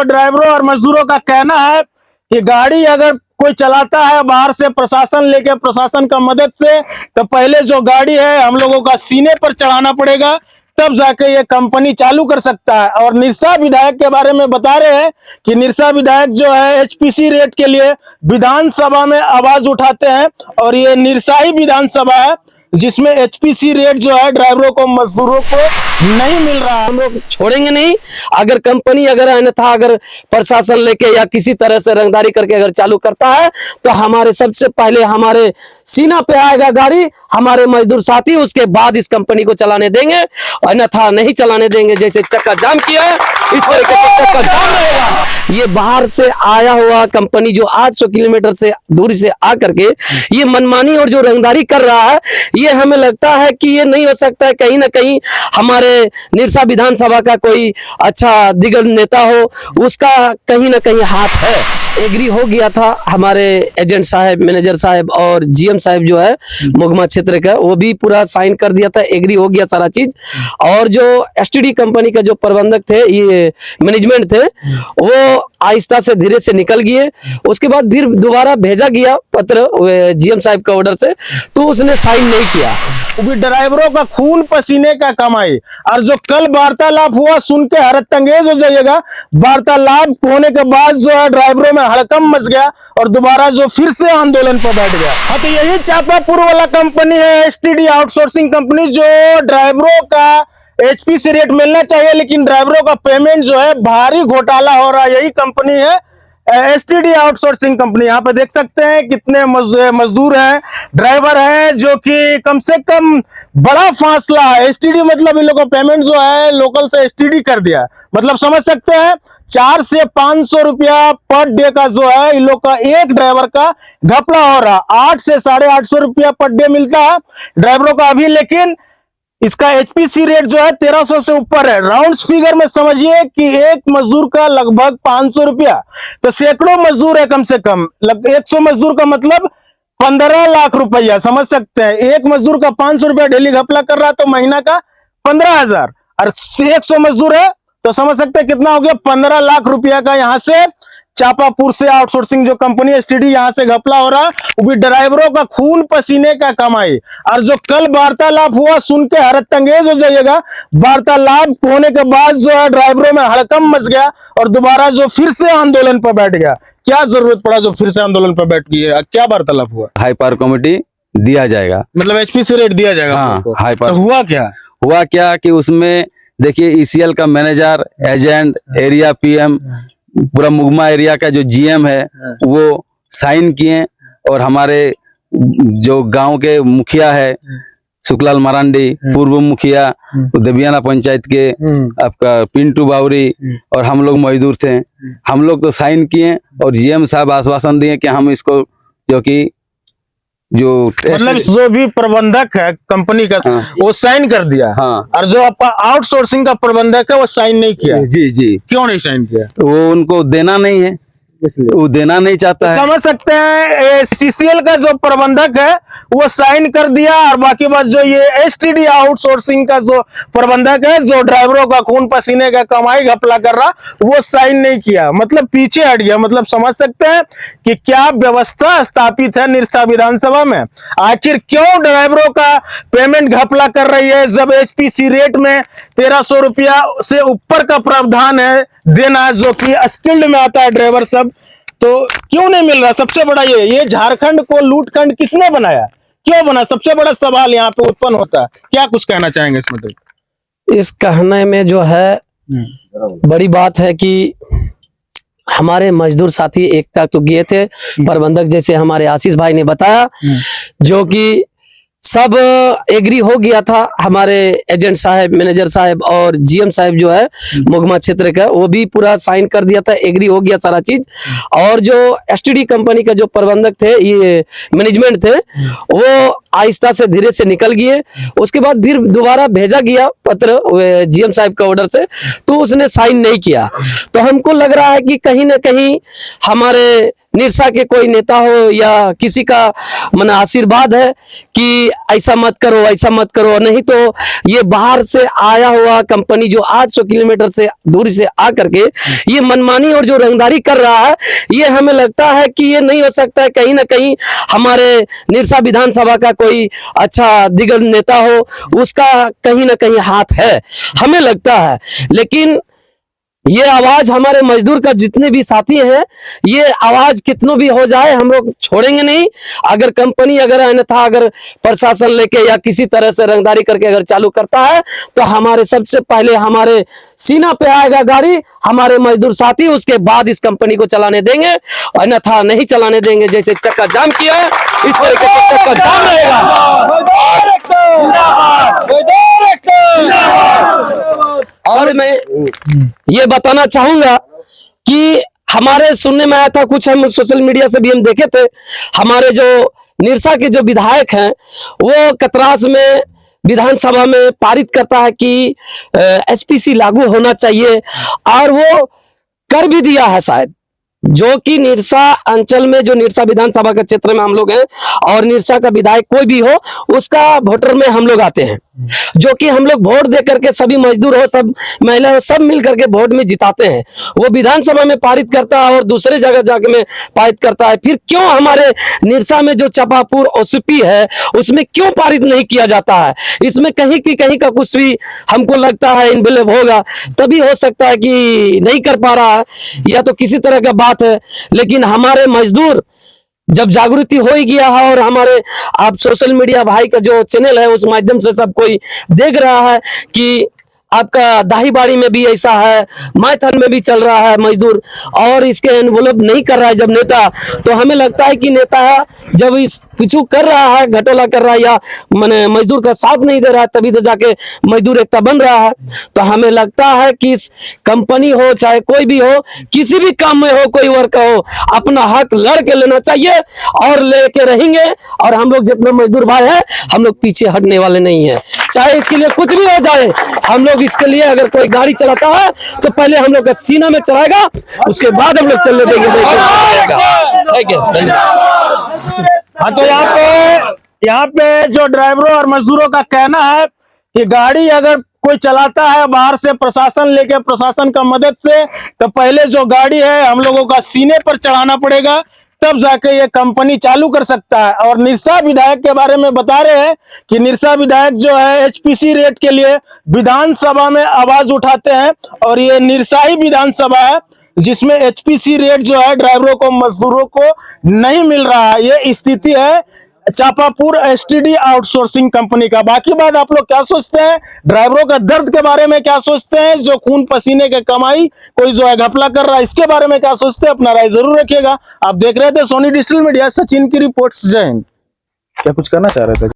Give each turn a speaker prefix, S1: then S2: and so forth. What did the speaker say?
S1: ड्राइवरों और मजदूरों का कहना है कि गाड़ी अगर कोई चलाता है बाहर से प्रशासन लेके, प्रशासन का मदद से, तो पहले जो गाड़ी है हम लोगों का सीने पर चढ़ाना पड़ेगा, तब जाके ये कंपनी चालू कर सकता है। और निरसा विधायक के बारे में बता रहे हैं कि निरसा विधायक जो है एचपीसी रेट के लिए विधानसभा में आवाज उठाते हैं, और ये निरसा ही विधानसभा है जिसमें एचपीसी रेट जो है ड्राइवरों को, मजदूरों को नहीं मिल रहा है।
S2: हम लोग छोड़ेंगे नहीं। अगर कंपनी अगर अन्यथा अगर प्रशासन लेके या किसी तरह से रंगदारी करके अगर चालू करता है तो हमारे सबसे पहले हमारे सीना पे आएगा गाड़ी, हमारे मजदूर साथी, उसके बाद इस कंपनी को चलाने देंगे, अन्यथा नहीं चलाने देंगे। जैसे चक्का जाम किया है इस तरीके से चक्का जाम रहेगा। ये बाहर से आया हुआ कंपनी जो 800 किलोमीटर से दूरी से आकर के ये मनमानी और जो रंगदारी कर रहा है, ये हमें लगता है कि ये नहीं हो सकता है। कहीं ना कहीं हमारे निरसा विधानसभा का कोई अच्छा दिग्गज नेता हो, उसका कहीं ना कहीं हाथ है। एग्री हो गया था हमारे एजेंट साहब, मैनेजर साहब और जीएम साहब जो है मुगमा क्षेत्र का, वो भी पूरा साइन कर दिया था, एग्री हो गया सारा चीज। और जो एसटीडी कंपनी का जो प्रबंधक थे, ये मैनेजमेंट थे, वो आहिस्ता से धीरे से निकल गए। उसके बाद फिर दोबारा भेजा गया पत्र जीएम साहब का ऑर्डर से, तो उसने साइन नहीं किया।
S1: ड्राइवरों का खून पसीने का कमाई, और जो कल वार्तालाप हुआ सुन के हैरत अंगेज हो जाइएगा। वार्तालाप होने के बाद जो है ड्राइवरों में हड़कंप मच गया और दोबारा जो फिर से आंदोलन पर बैठ गया। हाँ, तो यही चापापुर वाला कंपनी है एसटीडी आउटसोर्सिंग कंपनी, जो ड्राइवरों का एचपीसी रेट मिलना चाहिए लेकिन ड्राइवरों का पेमेंट जो है भारी घोटाला हो रहा है। यही कंपनी है एसटीडी आउटसोर्सिंग कंपनी। यहाँ पे देख सकते हैं कितने मजदूर हैं, ड्राइवर हैं, जो कि कम से कम बड़ा फासला है। एसटीडी मतलब इन लोगों का पेमेंट जो है लोकल से एसटीडी कर दिया, मतलब समझ सकते हैं 400 से 500 रुपया पर डे का जो है इन लोग का एक ड्राइवर का घपला हो रहा। 8 से 850 रुपया पर डे मिलता है ड्राइवरों का अभी, लेकिन इसका एचपीसी रेट जो है 1300 से ऊपर है। राउंड फिगर में समझिए कि एक मजदूर का लगभग 500 रुपया, तो सैकड़ों मजदूर है कम से कम। 100 मजदूर का मतलब 15 लाख रुपया, समझ सकते हैं। एक मजदूर का 500 रुपया डेली घपला कर रहा तो महीना का 15,000, और 100 मजदूर है तो समझ सकते हैं कितना हो गया, 15 लाख रुपया का यहाँ से चापापुर से आउटसोर्सिंग जो कंपनी एसटीडी यहाँ से घपला हो रहा। वो भी ड्राइवरों का खून पसीने का कमाई, और जो कल वार्तालाप हुआ सुन के हैरत अंगेज हो जाइएगा। वार्तालाप होने के बाद जो है ड्राइवरों में हड़कंप मच गया और दोबारा जो फिर से आंदोलन पर बैठ गया। क्या जरूरत पड़ा जो फिर से आंदोलन पर बैठ गई है? क्या वार्तालाप हुआ?
S3: हाई पावर कमेटी दिया जाएगा,
S1: मतलब एचपीसी रेट दिया जाएगा।
S3: हाँ, हाई पावर।
S1: तो हुआ क्या
S3: कि उसमें देखिए ईसीएल का मैनेजर, एजेंट, एरिया पीएम, पूरा मुगमा एरिया का जो जीएम है वो साइन किए, और हमारे जो गांव के मुखिया है सुखलाल मरांडी, पूर्व मुखिया देवियाना पंचायत के आपका पिंटू बावरी, और हम लोग मजदूर थे, हम लोग तो साइन किए। और जीएम साहब आश्वासन दिए कि हम इसको जो
S1: मतलब जो भी प्रबंधक है कंपनी का,
S3: हाँ,
S1: वो साइन कर दिया,
S3: हाँ,
S1: और जो आपका आउटसोर्सिंग का प्रबंधक है वो साइन नहीं किया।
S3: जी।
S1: क्यों नहीं साइन किया?
S3: वो उनको देना नहीं है, वो देना नहीं चाहता है।
S1: समझ सकते हैं सीसीएल का जो प्रबंधक है वो साइन कर दिया, और बाकी बात जो ये एसटीडी आउटसोर्सिंग का जो प्रबंधक है, जो ड्राइवरों का खून पसीने का कमाई घपला कर रहा, वो साइन नहीं किया, मतलब पीछे हट गया। मतलब समझ सकते हैं कि क्या व्यवस्था स्थापित है निरसा विधानसभा में। आखिर क्यों ड्राइवरों का पेमेंट घपला कर रही है, जब एचपीसी रेट में 1300 रुपया से ऊपर का प्रावधान है देना, जो कि स्किल्ड में आता है ड्राइवर सब, तो क्यों नहीं मिल रहा? सबसे बड़ा ये झारखंड को लूटखंड किसने बनाया, क्यों बना? सबसे बड़ा सवाल यहाँ पे उत्पन्न होता है। क्या कुछ कहना चाहेंगे इसमें? तो
S2: इस कहने में जो है बड़ी बात है कि हमारे मजदूर साथी एकता तो गए थे, प्रबंधक जैसे हमारे आशीष भाई ने बताया, जो कि सब एग्री हो गया था। हमारे एजेंट साहब, मैनेजर साहब और जीएम साहब जो है मुगमा क्षेत्र का, वो भी पूरा साइन कर दिया था, एग्री हो गया सारा चीज। और जो एसटीडी कंपनी का जो प्रबंधक थे, ये मैनेजमेंट थे, वो आहिस्ता से धीरे से निकल गए। उसके बाद फिर दोबारा भेजा गया पत्र जीएम साहब का ऑर्डर से, तो उसने साइन नहीं किया। तो हमको लग रहा है कि कहीं ना कहीं हमारे निरसा के कोई नेता हो या किसी का माने आशीर्वाद है कि ऐसा मत करो, ऐसा मत करो, नहीं तो ये बाहर से आया हुआ कंपनी जो 800 किलोमीटर से दूरी से आकर के ये मनमानी और जो रंगदारी कर रहा है, ये हमें लगता है कि ये नहीं हो सकता है। कहीं ना कहीं हमारे निरसा विधानसभा का कोई अच्छा दिग्गज नेता हो, उसका कहीं ना कहीं हाथ है, हमें लगता है। लेकिन ये आवाज हमारे मजदूर का जितने भी साथी हैं, ये आवाज कितनों भी हो जाए हम लोग छोड़ेंगे नहीं। अगर कंपनी अगर अन्यथा अगर प्रशासन लेके या किसी तरह से रंगदारी करके अगर चालू करता है तो हमारे सबसे पहले हमारे सीना पे आएगा गाड़ी, हमारे मजदूर साथी, उसके बाद इस कंपनी को चलाने देंगे, अन्यथा नहीं चलाने देंगे। जैसे चक्का जाम किया है इस तरीके से चक्का जाम रहेगा। और मैं ये बताना चाहूंगा कि हमारे सुनने में आया था, कुछ हम सोशल मीडिया से भी हम देखे थे, हमारे जो निरसा के जो विधायक हैं वो कतरास में विधानसभा में पारित करता है कि एचपीसी लागू होना चाहिए, और वो कर भी दिया है शायद। जो कि निरसा अंचल में जो निरसा विधानसभा के क्षेत्र में हम लोग हैं और निरसा का विधायक कोई भी हो उसका वोटर में हम लोग आते हैं, जो कि हम लोग वोट दे करके सभी मजदूर हो, सब महिला हो, सब मिल करके वोट में जिताते हैं। वो विधानसभा में पारित करता है और दूसरे जगह जाके में पारित करता है। फिर क्यों हमारे निरसा में जो चपापुर ओसीपी है उसमें क्यों पारित नहीं किया जाता है? इसमें कहीं की कहीं का कुछ भी हमको लगता है इनबिलीव होगा, तभी हो सकता है कि नहीं कर पा रहा है, या तो किसी तरह का बात है। लेकिन हमारे मजदूर जब जागृति हो ही गया है और हमारे आप सोशल मीडिया भाई का जो चैनल है उस माध्यम से सब कोई देख रहा है कि आपका दाहीबाड़ी में भी ऐसा है, मायथन में भी चल रहा है मजदूर, और इसके एनवलप नहीं कर रहा है जब नेता, तो हमें लगता है कि नेता जब इस कुछ कर रहा है, घटोला कर रहा है या माने मजदूर का साथ नहीं दे रहा है, तभी तो जाके मजदूर एकता बन रहा है। तो हमें लगता है कि इस कंपनी हो चाहे कोई भी हो, किसी भी काम में हो, कोई वर्क हो, अपना हक लड़ के लेना चाहिए और लेके रहेंगे। और हम लोग जितने मजदूर भाई हैं हम लोग पीछे हटने वाले नहीं है, चाहे इसके लिए कुछ भी हो जाए। हम लोग इसके लिए अगर कोई गाड़ी चलाता है तो पहले हम लोग का सीना में चलाएगा, उसके बाद हम लोग चलने देंगे।
S1: हाँ, तो यहाँ पे जो ड्राइवरों और मजदूरों का कहना है कि गाड़ी अगर कोई चलाता है बाहर से प्रशासन लेके, प्रशासन का मदद से, तो पहले जो गाड़ी है हम लोगों का सीने पर चढ़ाना पड़ेगा, तब जाके ये कंपनी चालू कर सकता है। और निरसा विधायक के बारे में बता रहे हैं कि निरसा विधायक जो है एचपीसी रेट के लिए विधानसभा में आवाज उठाते हैं, और ये निरसा ही विधानसभा है जिसमें एचपीसी रेट जो है ड्राइवरों को मजदूरों को नहीं मिल रहा है। ये स्थिति है चापापुर एसटीडी आउटसोर्सिंग कंपनी का। बाकी बात आप लोग क्या सोचते हैं, ड्राइवरों का दर्द के बारे में क्या सोचते हैं, जो खून पसीने के कमाई कोई जो है घपला कर रहा है, इसके बारे में क्या सोचते हैं, अपना राय जरूर रखिएगा। आप देख रहे थे सोनी डिजिटल मीडिया, सचिन की रिपोर्ट्स। जय हिंद। क्या कुछ करना चाह रहे थे?